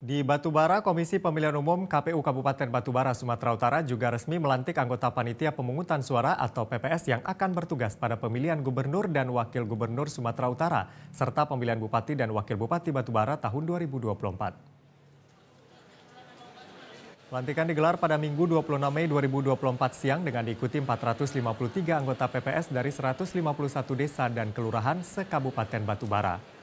Di Batubara, Komisi Pemilihan Umum KPU Kabupaten Batubara, Sumatera Utara juga resmi melantik anggota Panitia Pemungutan Suara atau PPS yang akan bertugas pada pemilihan Gubernur dan Wakil Gubernur Sumatera Utara, serta pemilihan Bupati dan Wakil Bupati Batubara tahun 2024. Pelantikan digelar pada Minggu 26 Mei 2024 siang dengan diikuti 453 anggota PPS dari 151 desa dan kelurahan se-Kabupaten Batubara.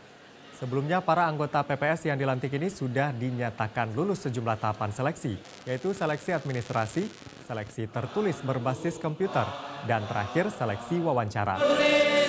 Sebelumnya, para anggota PPS yang dilantik ini sudah dinyatakan lulus sejumlah tahapan seleksi, yaitu seleksi administrasi, seleksi tertulis berbasis komputer, dan terakhir seleksi wawancara.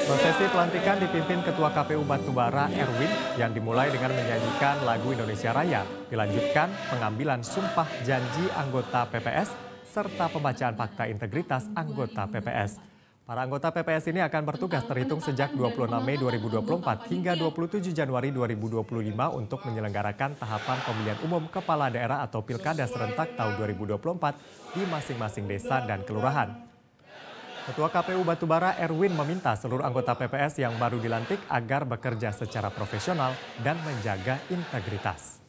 Prosesi pelantikan dipimpin Ketua KPU Batubara Erwin yang dimulai dengan menyanyikan lagu Indonesia Raya, dilanjutkan pengambilan sumpah janji anggota PPS, serta pembacaan fakta integritas anggota PPS. Para anggota PPS ini akan bertugas terhitung sejak 26 Mei 2024 hingga 27 Januari 2025 untuk menyelenggarakan tahapan pemilihan umum kepala daerah atau pilkada serentak tahun 2024 di masing-masing desa dan kelurahan. Ketua KPU Batubara Erwin meminta seluruh anggota PPS yang baru dilantik agar bekerja secara profesional dan menjaga integritas.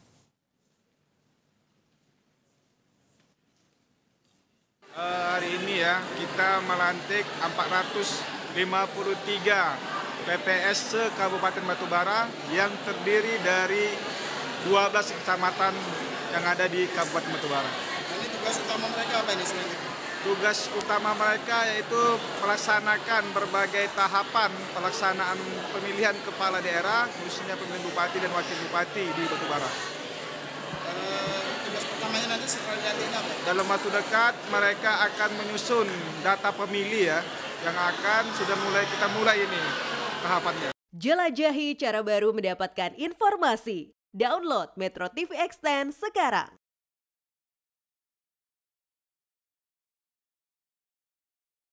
Hari ini ya kita melantik 453 PPS se-Kabupaten Batubara yang terdiri dari 12 kecamatan yang ada di Kabupaten Batubara. Ini tugas utama mereka apa ini selanjutnya? Tugas utama mereka yaitu melaksanakan berbagai tahapan pelaksanaan pemilihan kepala daerah, khususnya pemilihan bupati dan wakil bupati di Batubara. Tugas pertamanya nanti setelah dilantik apa? Dalam waktu dekat mereka akan menyusun data pemilih ya, yang akan kita mulai ini tahapannya. Jelajahi cara baru mendapatkan informasi. Download Metro TV Extend sekarang.